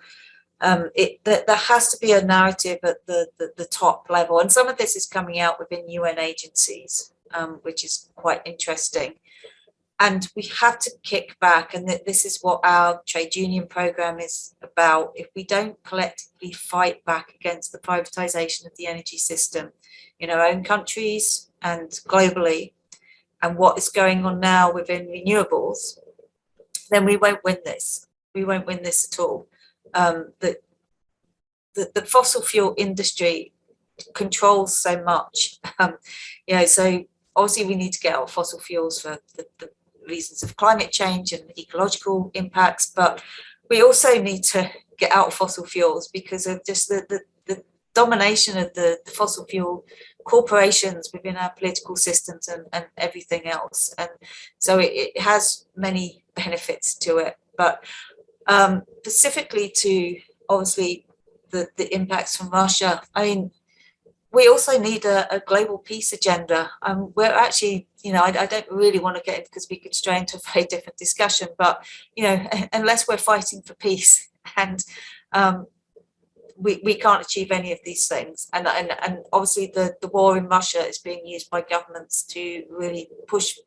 there has to be a narrative at the top level. And some of this is coming out within UN agencies, which is quite interesting. And we have to kick back, and this is what our trade union program is about. If we don't collectively fight back against the privatization of the energy system in our own countries and globally, and what is going on now within renewables, then we won't win this. We won't win this at all. The fossil fuel industry controls so much. You know, so obviously we need to get out of fossil fuels for the reasons of climate change and ecological impacts, but we also need to get out of fossil fuels because of just the domination of the fossil fuel corporations within our political systems and everything else. And so it has many benefits to it, but specifically to obviously the impacts from Russia, I mean, we also need a global peace agenda. We're actually, you know, I don't really want to get into, because we could stray into a very different discussion, but, you know, unless we're fighting for peace and we can't achieve any of these things. And obviously the war in Russia is being used by governments to really push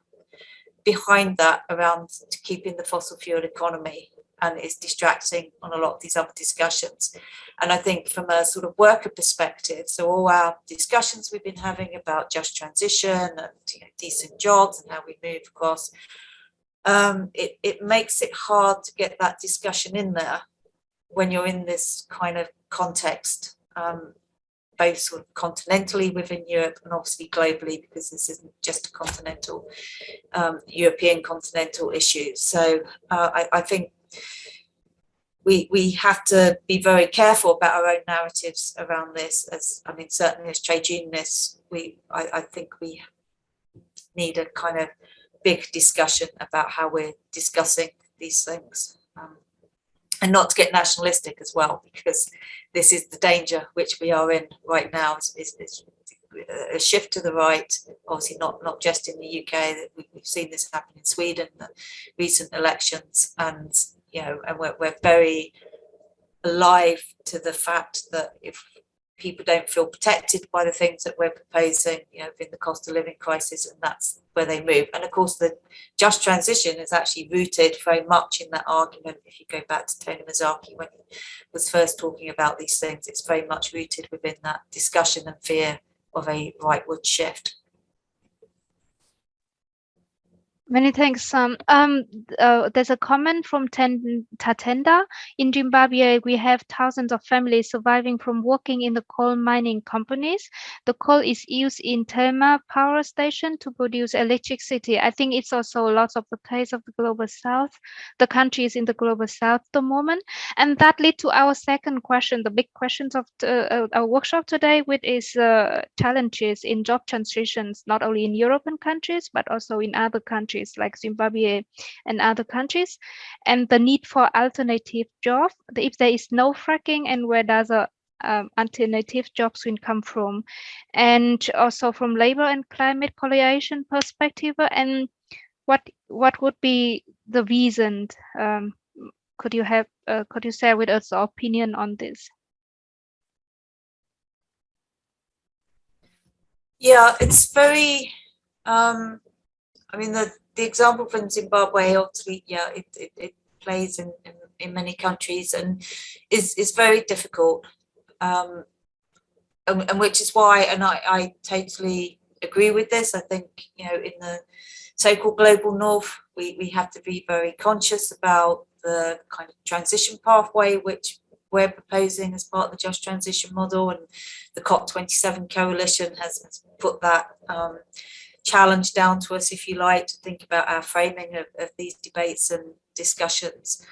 behind that around to keeping the fossil fuel economy, and it's distracting on a lot of these other discussions. And I think from a sort of worker perspective, so all our discussions we've been having about just transition and, you know, decent jobs and how we move across, it makes it hard to get that discussion in there when you're in this kind of context, both sort of continentally within Europe and obviously globally, because this isn't just a continental, European continental issue. So I think we have to be very careful about our own narratives around this. As I mean, certainly as trade unionists, I think we need a kind of big discussion about how we're discussing these things, and not to get nationalistic as well, because this is the danger which we are in right now. Is a shift to the right, obviously not just in the UK. We've seen this happen in Sweden, the recent elections, and you know, and we're very alive to the fact that if people don't feel protected by the things that we're proposing, you know, in the cost of living crisis, and that's where they move. And of course, the just transition is actually rooted very much in that argument. If you go back to Tony Mazzarchi when he was first talking about these things, it's very much rooted within that discussion and fear of a rightward shift. Many thanks, Sam. There's a comment from Tatenda. In Zimbabwe, we have thousands of families surviving from working in the coal mining companies. The coal is used in thermal power station to produce electricity. I think it's also lots of the case of the global south, the countries in the global south at the moment. And that leads to our second question, the big questions of our workshop today, which is challenges in job transitions, not only in European countries, but also in other countries like Zimbabwe and other countries, and the need for alternative jobs. If there is no fracking, and where does alternative jobs will come from, and also from labor and climate coalition perspective, and what would be the reason? Could you share with us your opinion on this? Yeah, it's very I mean, the example from Zimbabwe, obviously, yeah, it plays in many countries and is very difficult. And which is why, and I totally agree with this. I think, you know, in the so-called global north, we have to be very conscious about the kind of transition pathway which we're proposing as part of the Just Transition model, and the COP27 coalition has put that challenge down to us, if you like, to think about our framing of these debates and discussions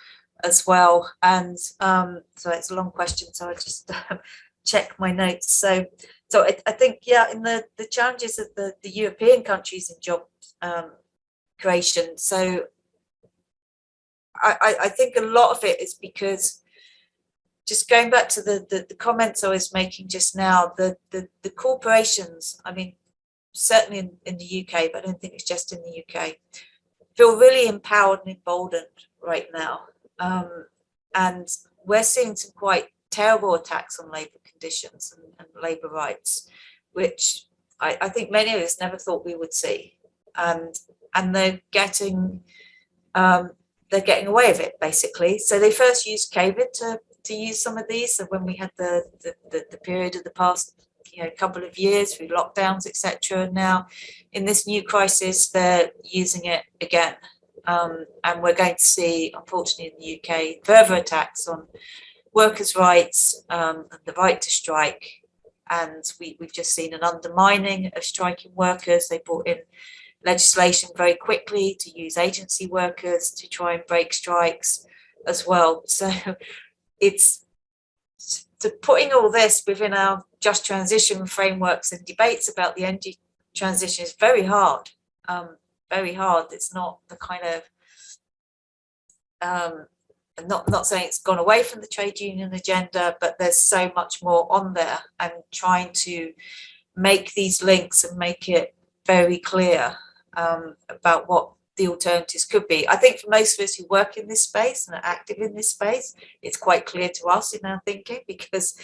as well. And so it's a long question, so I just check my notes. So I think, yeah, in the challenges of the European countries in job creation, so I think a lot of it is because, just going back to the comments I was making just now, the corporations, I mean, certainly in the UK, but I don't think it's just in the UK, feel really empowered and emboldened right now. And we're seeing some quite terrible attacks on labour conditions and labour rights, which I think many of us never thought we would see. And they're getting away with it, basically. So they first used COVID to use some of these. So when we had the period of the past, you know, couple of years through lockdowns, etc. Now in this new crisis, they're using it again. And we're going to see, unfortunately, in the UK, further attacks on workers' rights and the right to strike. And we've just seen an undermining of striking workers. They brought in legislation very quickly to use agency workers to try and break strikes as well. So it's putting all this within our just transition frameworks and debates about the energy transition is very hard. Very hard. It's not the kind of not saying it's gone away from the trade union agenda, but there's so much more on there, and trying to make these links and make it very clear about what the alternatives could be. I think for most of us who work in this space and are active in this space, it's quite clear to us in our thinking, because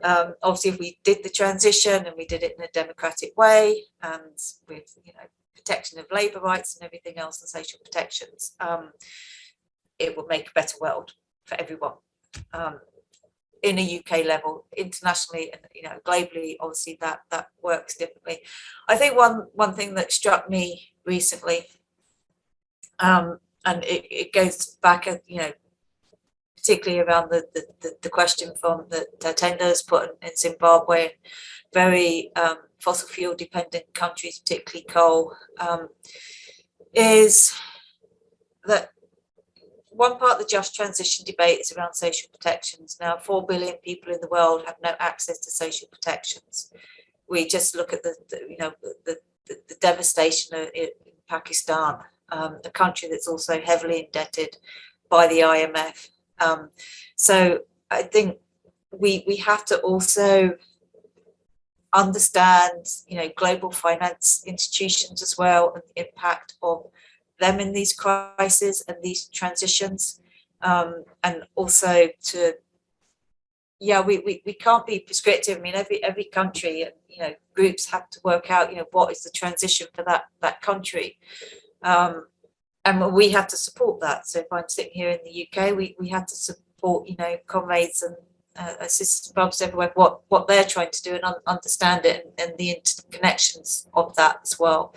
obviously if we did the transition and we did it in a democratic way and with, you know, protection of labour rights and everything else and social protections, it would make a better world for everyone. In a UK level, internationally, and, you know, globally, obviously that works differently. I think one thing that struck me recently, and it goes back at, you know, particularly around the question from the attenders put in Zimbabwe, very fossil fuel dependent countries, particularly coal, is that one part of the just transition debate is around social protections. Now, 4 billion people in the world have no access to social protections. We just look at the devastation in Pakistan, a country that's also heavily indebted by the IMF. So I think we have to also understand, you know, global finance institutions as well, and the impact of them in these crises and these transitions, and also to, yeah, we can't be prescriptive. I mean, every country and, you know, groups have to work out, you know, what is the transition for that country, and we have to support that. So if I'm sitting here in the UK, we have to support, you know, comrades and sisters and brothers everywhere, what they're trying to do, and understand it, and the interconnections of that as well.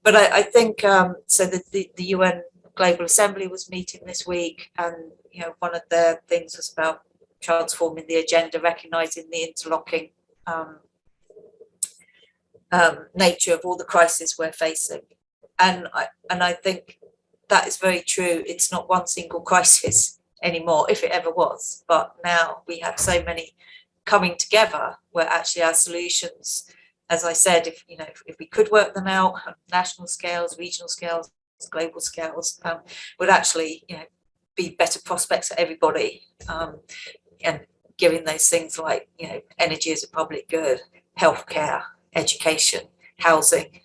But I think so the UN Global Assembly was meeting this week, and, you know, one of their things was about transforming the agenda, recognising the interlocking nature of all the crises we're facing, and I think that is very true. It's not one single crisis anymore, if it ever was, but now we have so many coming together where actually our solutions, as I said, if we could work them out on national scales, regional scales, global scales, would actually, you know, be better prospects for everybody, and giving those things like, you know, energy as a public good, healthcare, education, housing,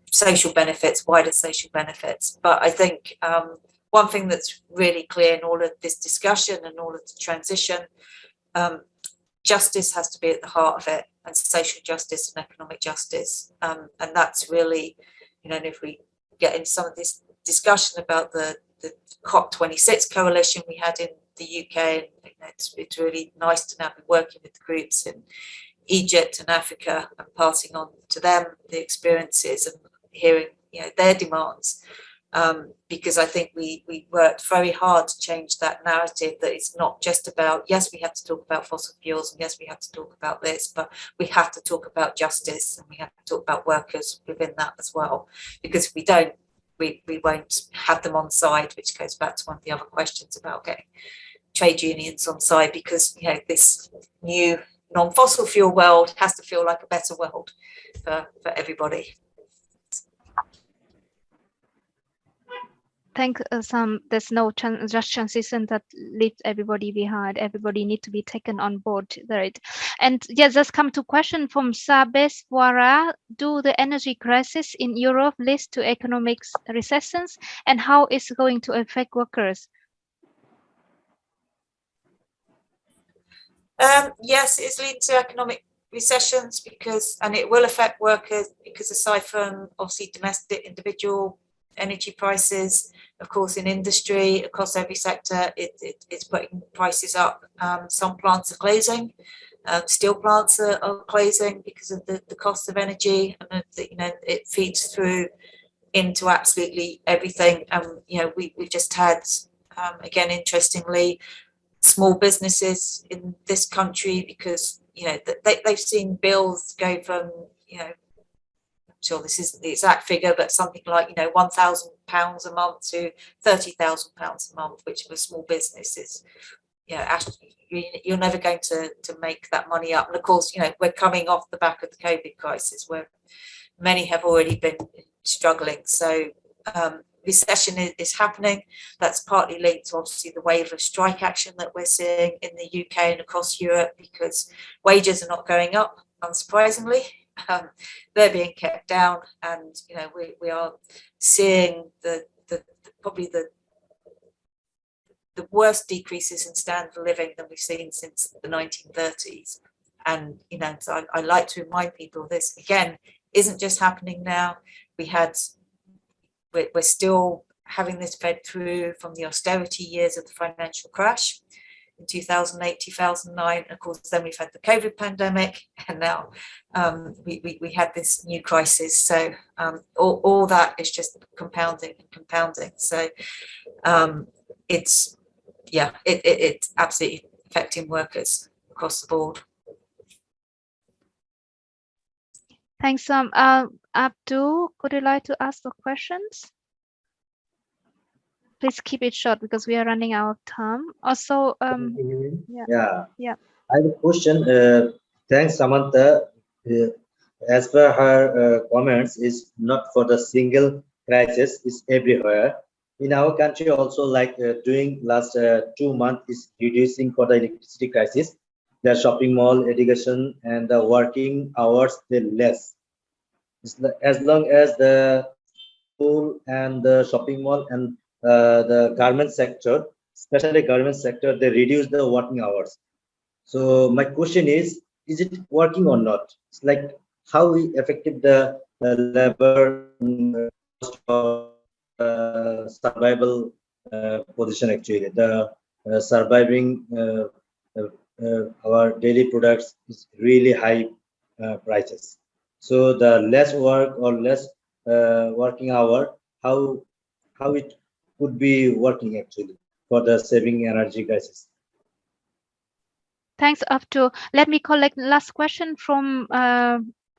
social benefits, wider social benefits. But I think one thing that's really clear in all of this discussion and all of the transition, justice has to be at the heart of it, and social justice and economic justice, and that's really and if we get into some of this discussion about the COP26 coalition we had in the UK, it's really nice to now be working with the groups in Egypt and Africa and passing on to them the experiences and hearing their demands, because I think we worked very hard to change that narrative, that it's not just about, yes, we have to talk about fossil fuels, and yes, we have to talk about this, but we have to talk about justice, and we have to talk about workers within that as well, because if we don't, we won't have them on side, which goes back to one of the other questions about getting trade unions on side, because this new non-fossil fuel world has to feel like a better world for everybody. There's no just transition that leaves everybody behind. Everybody need to be taken on board, right? And yes, just come to question from Sabeswara. Do the energy crisis in Europe lead to economic recessions, and how is it going to affect workers? Yes, it's leading to economic recessions and it will affect workers, because aside from obviously domestic individual energy prices, of course, in industry across every sector, it's putting prices up. Some plants are closing, steel plants are closing because of the cost of energy, and it feeds through into absolutely everything. We just had again, interestingly, small businesses in this country, because they've seen bills go from I'm sure this isn't the exact figure, but something like £1,000 a month to £30,000 a month, which for small businesses, actually, you're never going to make that money up. And of course, we're coming off the back of the COVID crisis, where many have already been struggling. So recession is happening. That's partly linked to obviously the wave of strike action that we're seeing in the UK and across Europe, because wages are not going up, unsurprisingly. They're being kept down, and we are seeing probably the worst decreases in standard of living than we've seen since the 1930s. And so I like to remind people this again isn't just happening now. We're still having this fed through from the austerity years of the financial crash in 2008, 2009. Of course, then we've had the COVID pandemic, and now we had this new crisis. So all that is just compounding and compounding. So it's absolutely affecting workers across the board. Thanks, Abdul. Would you like to ask the questions? Please keep it short because we are running out of time. Also, Yeah. I have a question. Thanks, Samantha. As per her comments, is not for the single crisis, it's everywhere. In our country also, like during last 2 months, is reducing for the electricity crisis. The shopping mall, education, and the working hours, they less. As long as the school and the shopping mall and the garment sector, especially garment sector, they reduce the working hours. So my question is it working or not? It's like how we affected the labor survival position, actually the surviving our daily products is really high prices. So the less work or less working hour, how it could be working actually for the saving energy crisis. Thanks, Abdul. Let me collect last question from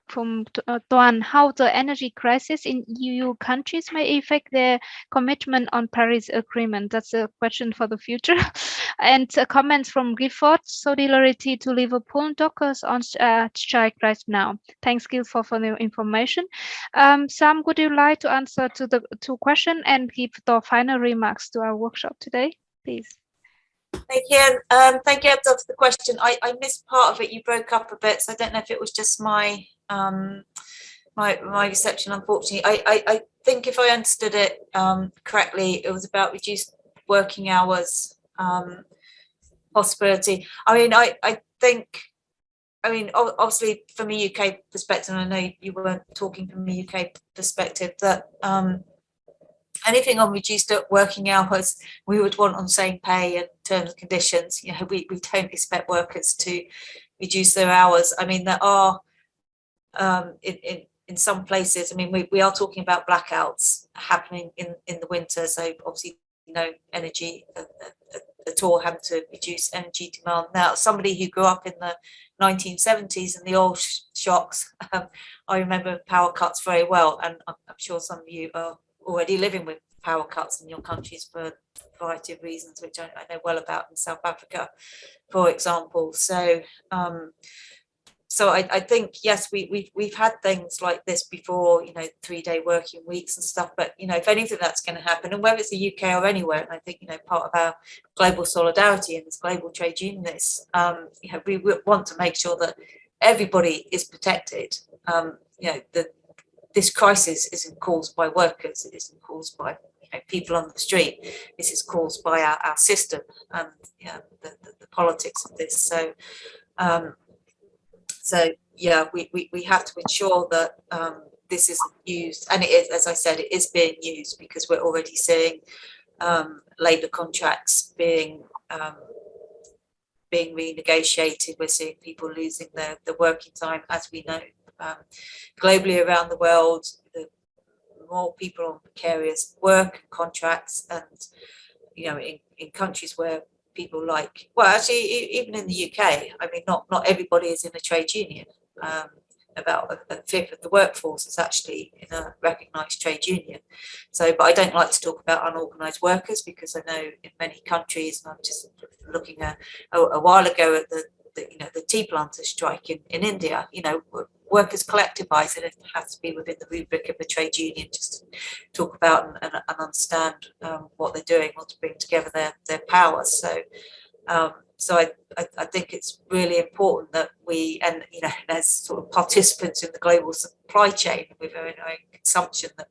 Tuan. How the energy crisis in EU countries may affect their commitment on Paris Agreement? That's a question for the future. And comments from Gifford. Solidarity to Liverpool dockers on strike right now. Thanks, Gifford, for the information. Sam, would you like to answer to the two questions and give the final remarks to our workshop today, please? Thank you. Thank you, Abdul, for the question. I missed part of it. You broke up a bit, so I don't know if it was just my my reception, unfortunately. I think if I understood it correctly, it was about reduced working hours possibility. I mean, I think I mean, obviously from a UK perspective, and I know you weren't talking from a UK perspective, that anything on reduced working hours, we would want on same pay and terms and conditions. You know, we don't expect workers to reduce their hours. I mean, there are in some places, I mean, we are talking about blackouts happening in the winter. So obviously, energy at all, having to reduce energy demand. Now, somebody who grew up in the 1970s and the oil shocks, I remember power cuts very well. And I'm sure some of you are already living with power cuts in your countries for a variety of reasons, which I know well about in South Africa, for example. So so I think, yes, we've had things like this before, 3-day working weeks and stuff, but, if anything that's going to happen, and whether it's the UK or anywhere, and I think, part of our global solidarity and this global trade unionists, we want to make sure that everybody is protected. This crisis isn't caused by workers, it isn't caused by people on the street. This is caused by our system and the politics of this. So yeah, we have to ensure that this isn't used, and it is, as I said, it is being used, because we're already seeing labour contracts being renegotiated. We're seeing people losing their working time, as we know, globally around the world. The more people on precarious work and contracts, and in countries where people actually even in the UK, I mean, not everybody is in a trade union. About a fifth of the workforce is actually in a recognised trade union. So, but I don't like to talk about unorganised workers, because I know in many countries, and I'm just looking at a while ago at the tea planters strike in India, workers collectivise, and it has to be within the rubric of the trade union, just to talk about and understand what they're doing, or to bring together their powers. So I think it's really important that we, and as sort of participants in the global supply chain with our own consumption, that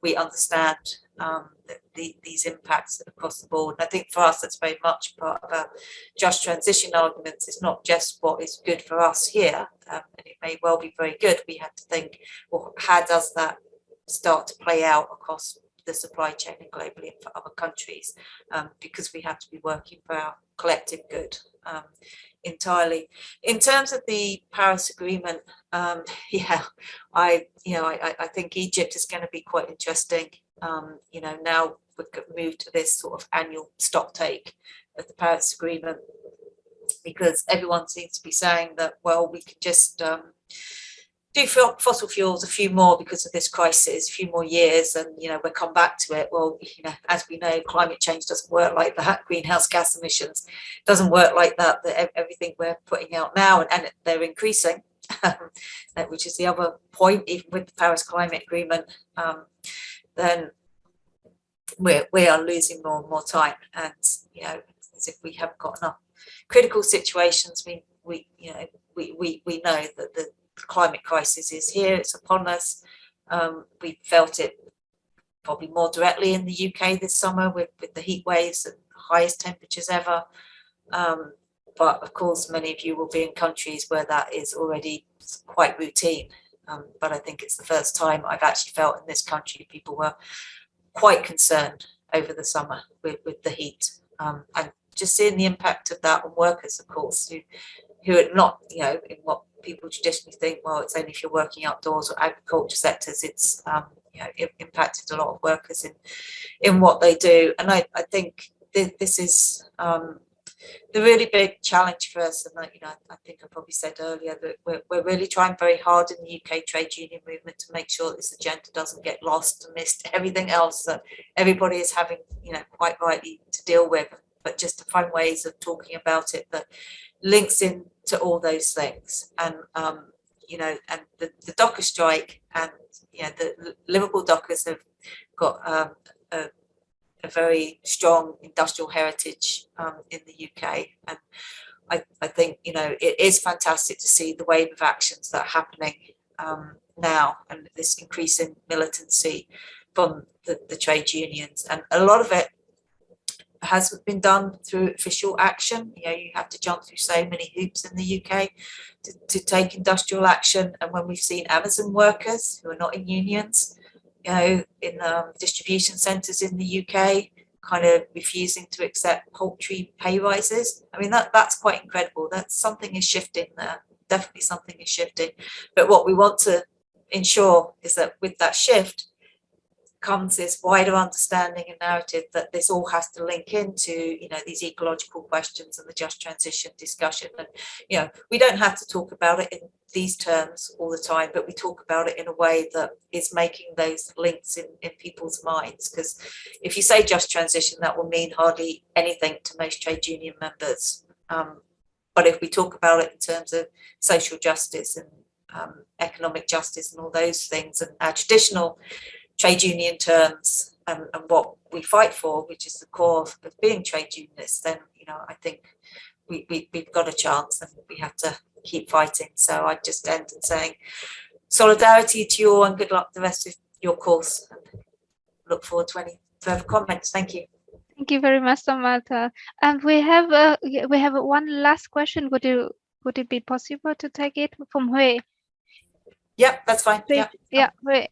we understand these impacts across the board. And I think for us, that's very much part of our just transition arguments. It's not just what is good for us here, and it may well be very good. We have to think, well, how does that start to play out across the supply chain and globally for other countries, because we have to be working for our collective good entirely. In terms of the Paris Agreement, I think Egypt is going to be quite interesting. Now we've moved to this sort of annual stock take of the Paris Agreement, because everyone seems to be saying that, well, we can just do fossil fuels a few more because of this crisis, a few more years, and we'll come back to it. Well, as we know, climate change doesn't work like that. Greenhouse gas emissions doesn't work like that. That everything we're putting out now, and they're increasing, which is the other point. Even with the Paris Climate Agreement, then we are losing more and more time, and as if we haven't got enough critical situations. We know that the climate crisis is here, it's upon us. We felt it probably more directly in the UK this summer with the heat waves and highest temperatures ever. But of course, many of you will be in countries where that is already quite routine. But I think it's the first time I've actually felt in this country people were quite concerned over the summer with the heat, and just seeing the impact of that on workers, of course, who are not, in what people traditionally think, well, it's only if you're working outdoors or agriculture sectors. It's it impacted a lot of workers in what they do. And I think this is the really big challenge for us. And I think I probably said earlier that we're really trying very hard in the UK trade union movement to make sure this agenda doesn't get lost amidst everything else that everybody is having, quite rightly to deal with, but just to find ways of talking about it that links in to all those things. And and the docker strike, and the Liverpool dockers have got a very strong industrial heritage in the UK, and I think it is fantastic to see the wave of actions that are happening now, and this increasing militancy from the trade unions, and a lot of it hasn't been done through official action. You know, you have to jump through so many hoops in the UK to take industrial action. And when we've seen Amazon workers who are not in unions, you know, in distribution centres in the UK, kind of refusing to accept paltry pay rises. I mean, that's quite incredible. That something is shifting there. Definitely something is shifting. But what we want to ensure is that with that shift comes this wider understanding and narrative that this all has to link into, you know, these ecological questions and the just transition discussion. And, you know, we don't have to talk about it in these terms all the time, but we talk about it in a way that is making those links in people's minds. Because if you say just transition, that will mean hardly anything to most trade union members. But if we talk about it in terms of social justice and economic justice and all those things, and our traditional trade union terms and what we fight for, which is the core of being trade unionists, then, you know, I think we've got a chance and we have to keep fighting. So I just end in saying solidarity to you all and good luck the rest of your course. And look forward to any further comments. Thank you. Thank you very much, Samantha. And we have one last question. Would it be possible to take it from Hui? Yep, that's fine. Please, yeah, Hui.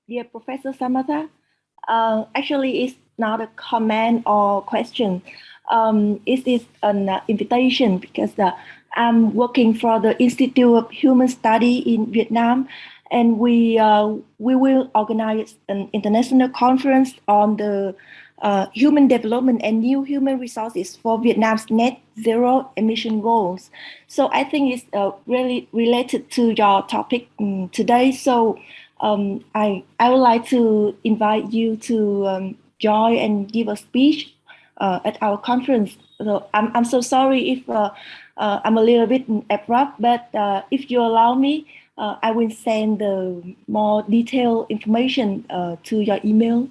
Dear Professor Samantha, actually it's not a comment or question. It is an invitation because I'm working for the Institute of Human Study in Vietnam, and we will organize an international conference on the human development and new human resources for Vietnam's net zero emission goals. So I think it's really related to your topic today. So I would like to invite you to join and give a speech at our conference. So I'm so sorry if I'm a little bit abrupt, but if you allow me, I will send the more detailed information to your email.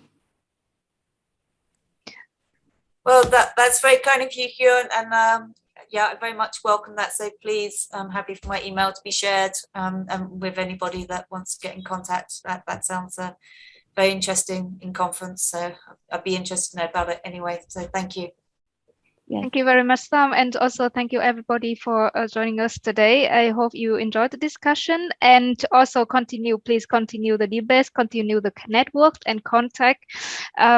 Well, that's very kind of you, Hyun, and yeah, I very much welcome that. So please, I'm happy for my email to be shared and with anybody that wants to get in contact. That sounds very interesting in conference. So I'd be interested to know about it anyway. So thank you. Yes. Thank you very much, Sam, and also thank you everybody for joining us today. I hope you enjoyed the discussion, and also please continue the debates, continue the network and contact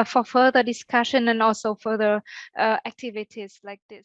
for further discussion and also further activities like this.